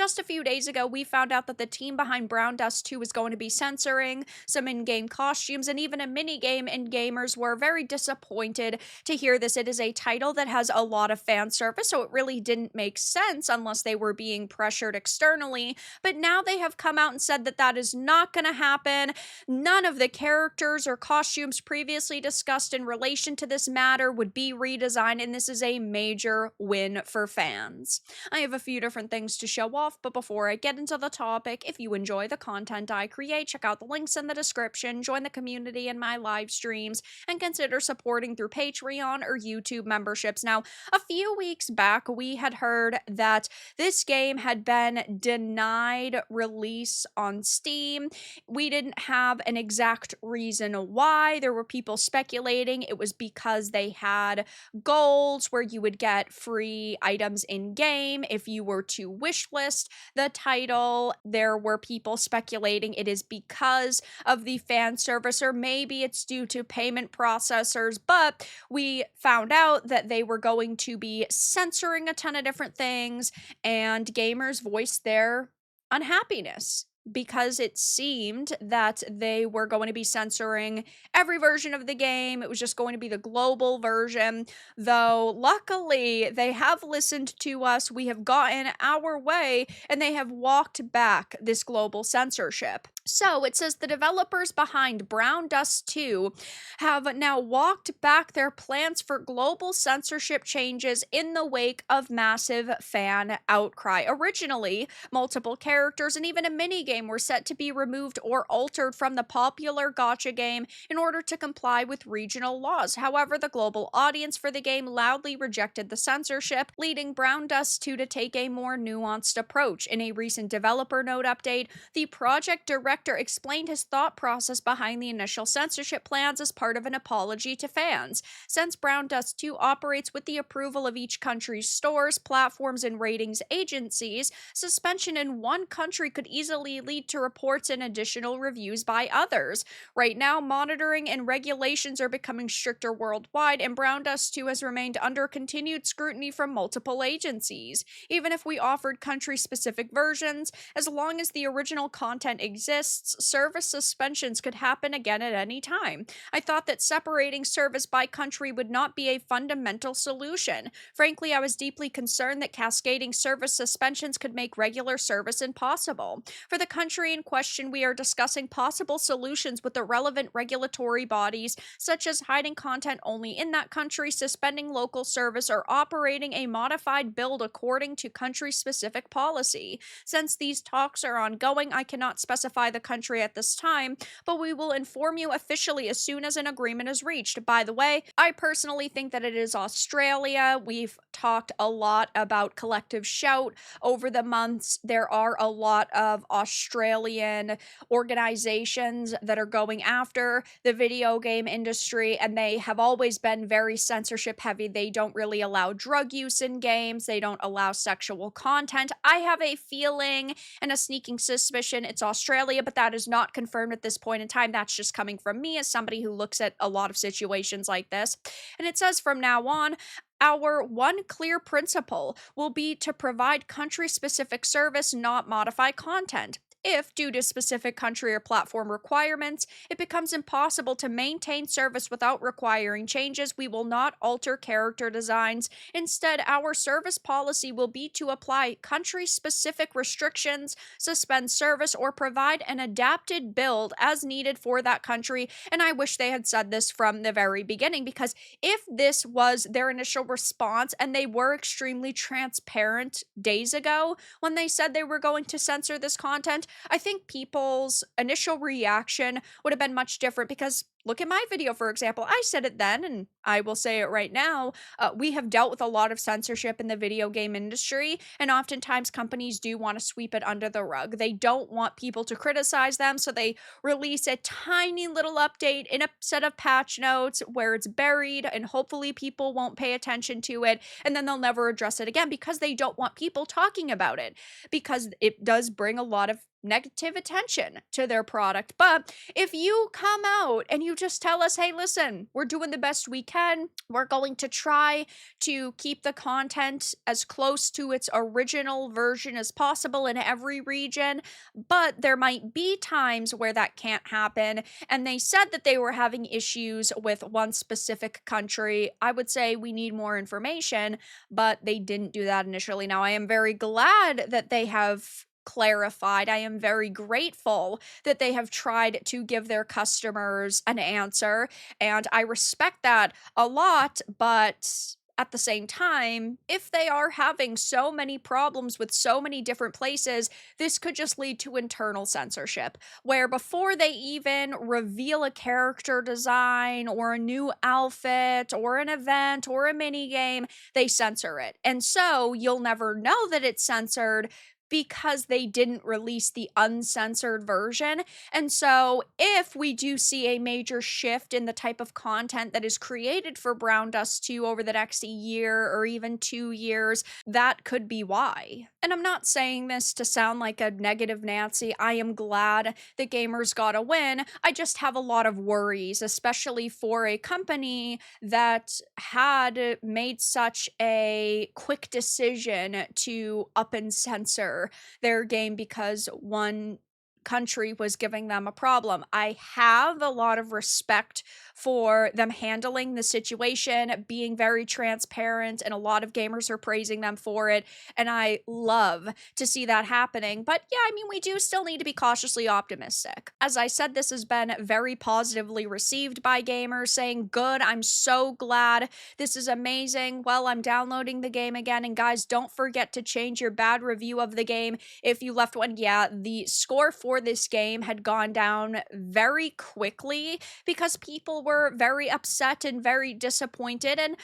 Just a few days ago, we found out that the team behind Brown Dust 2 is going to be censoring some in-game costumes and even a mini-game, and gamers were very disappointed to hear this. It is a title that has a lot of fan service, so it really didn't make sense unless they were being pressured externally. But now they have come out and said that that is not going to happen. None of the characters or costumes previously discussed in relation to this matter would be redesigned, and this is a major win for fans. I have a few different things to show off, but before I get into the topic, if you enjoy the content I create, check out the links in the description, join the community in my live streams, and consider supporting through Patreon or YouTube memberships. Now, a few weeks back, we had heard that this game had been denied release on Steam. We didn't have an exact reason why. There were people speculating it was because they had goals where you would get free items in game if you were to wishlist the title. There were people speculating it is because of the fan service, or maybe it's due to payment processors, but we found out that they were going to be censoring a ton of different things, and gamers voiced their unhappiness because it seemed that they were going to be censoring every version of the game. It was just going to be the global version, though luckily they have listened to us. We have gotten our way, and they have walked back this global censorship. So it says the developers behind Brown Dust 2 have now walked back their plans for global censorship changes in the wake of massive fan outcry. Originally, multiple characters and even a minigame were set to be removed or altered from the popular gacha game in order to comply with regional laws. However, the global audience for the game loudly rejected the censorship, leading Brown Dust 2 to take a more nuanced approach. In a recent developer note update, the project director explained his thought process behind the initial censorship plans as part of an apology to fans. Since Brown Dust 2 operates with the approval of each country's stores, platforms, and ratings agencies, suspension in one country could easily lead to reports and additional reviews by others. Right now, monitoring and regulations are becoming stricter worldwide, and Brown Dust 2 has remained under continued scrutiny from multiple agencies. Even if we offered country-specific versions, as long as the original content exists, service suspensions could happen again at any time. I thought that separating service by country would not be a fundamental solution. Frankly, I was deeply concerned that cascading service suspensions could make regular service impossible. For the country in question, we are discussing possible solutions with the relevant regulatory bodies, such as hiding content only in that country, suspending local service, or operating a modified build according to country-specific policy. Since these talks are ongoing, I cannot specify the country at this time, but we will inform you officially as soon as an agreement is reached. By the way, I personally think that it is Australia. We've talked a lot about Collective Shout over the months. There are a lot of Australian organizations that are going after the video game industry, and they have always been very censorship heavy. They don't really allow drug use in games. They don't allow sexual content. I have a feeling and a sneaking suspicion it's Australia, but that is not confirmed at this point in time. That's just coming from me as somebody who looks at a lot of situations like this. And it says from now on, our one clear principle will be to provide country-specific service, not modify content. If, due to specific country or platform requirements, it becomes impossible to maintain service without requiring changes, we will not alter character designs. Instead, our service policy will be to apply country-specific restrictions, suspend service, or provide an adapted build as needed for that country. And I wish they had said this from the very beginning, because if this was their initial response, and they were extremely transparent days ago when they said they were going to censor this content, I think people's initial reaction would have been much different, because look at my video, for example. I said it then, and I will say it right now. We have dealt with a lot of censorship in the video game industry, and oftentimes companies do want to sweep it under the rug. They don't want people to criticize them, so they release a tiny little update in a set of patch notes where it's buried, and hopefully people won't pay attention to it, and then they'll never address it again because they don't want people talking about it, because it does bring a lot of negative attention to their product. But if you come out and you just tell us, hey, listen, we're doing the best we can. We're going to try to keep the content as close to its original version as possible in every region, but there might be times where that can't happen. And they said that they were having issues with one specific country. I would say we need more information, but they didn't do that initially. Now, I am very glad that they have clarified. I am very grateful that they have tried to give their customers an answer, and I respect that a lot, but at the same time, if they are having so many problems with so many different places, this could just lead to internal censorship, where before they even reveal a character design or a new outfit or an event or a mini game, they censor it. And so you'll never know that it's censored because they didn't release the uncensored version. And so, if we do see a major shift in the type of content that is created for Brown Dust 2 over the next year or even 2 years, that could be why. And I'm not saying this to sound like a negative Nancy. I am glad that gamers got a win. I just have a lot of worries, especially for a company that had made such a quick decision to up and censor their game because one country was giving them a problem. I have a lot of respect for them handling the situation, being very transparent, and a lot of gamers are praising them for it, and I love to see that happening. But yeah, I mean, we do still need to be cautiously optimistic. As I said, this has been very positively received by gamers, saying, good, I'm so glad, this is amazing. Well, I'm downloading the game again, and guys, don't forget to change your bad review of the game if you left one. Yeah, the score for this game had gone down very quickly because people were very upset and very disappointed, and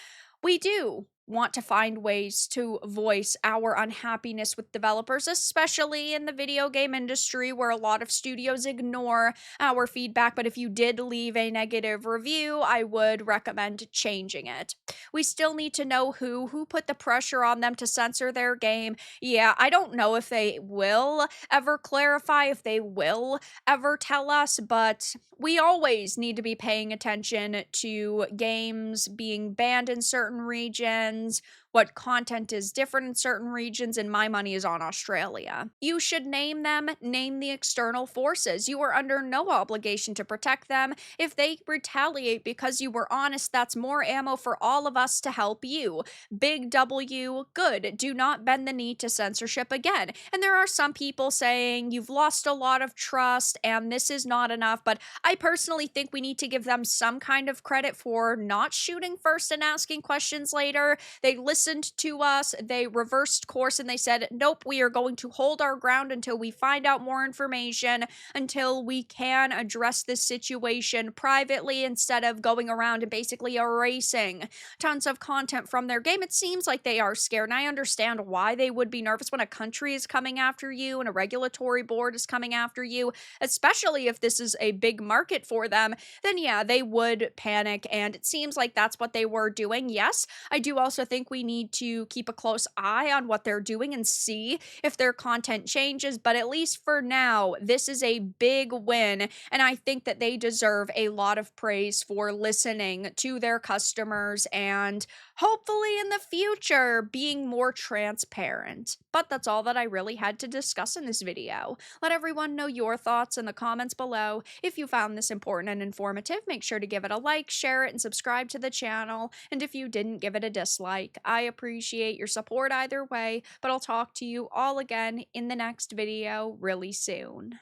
we do want to find ways to voice our unhappiness with developers, especially in the video game industry where a lot of studios ignore our feedback. But if you did leave a negative review, I would recommend changing it. We still need to know who put the pressure on them to censor their game. Yeah, I don't know if they will ever clarify, if they will ever tell us, but we always need to be paying attention to games being banned in certain regions, what content is different in certain regions, and my money is on Australia. You should name them, name the external forces. You are under no obligation to protect them. If they retaliate because you were honest, that's more ammo for all of us to help you. Big W, good. Do not bend the knee to censorship again. And there are some people saying you've lost a lot of trust and this is not enough, but I personally think we need to give them some kind of credit for not shooting first and asking questions later. They listened to us, they reversed course, and they said, nope, we are going to hold our ground until we find out more information, until we can address this situation privately instead of going around and basically erasing tons of content from their game. It seems like they are scared, and I understand why they would be nervous when a country is coming after you and a regulatory board is coming after you, especially if this is a big market for them. Then yeah, they would panic, and it seems like that's what they were doing. Yes, I do also think we need to keep a close eye on what they're doing and see if their content changes, but at least for now, this is a big win, and I think that they deserve a lot of praise for listening to their customers and hopefully in the future being more transparent. But that's all that I really had to discuss in this video. Let everyone know your thoughts in the comments below. If you found this important and informative, make sure to give it a like, share it, and subscribe to the channel. And if you didn't, give it a dislike. I appreciate your support either way, but I'll talk to you all again in the next video really soon.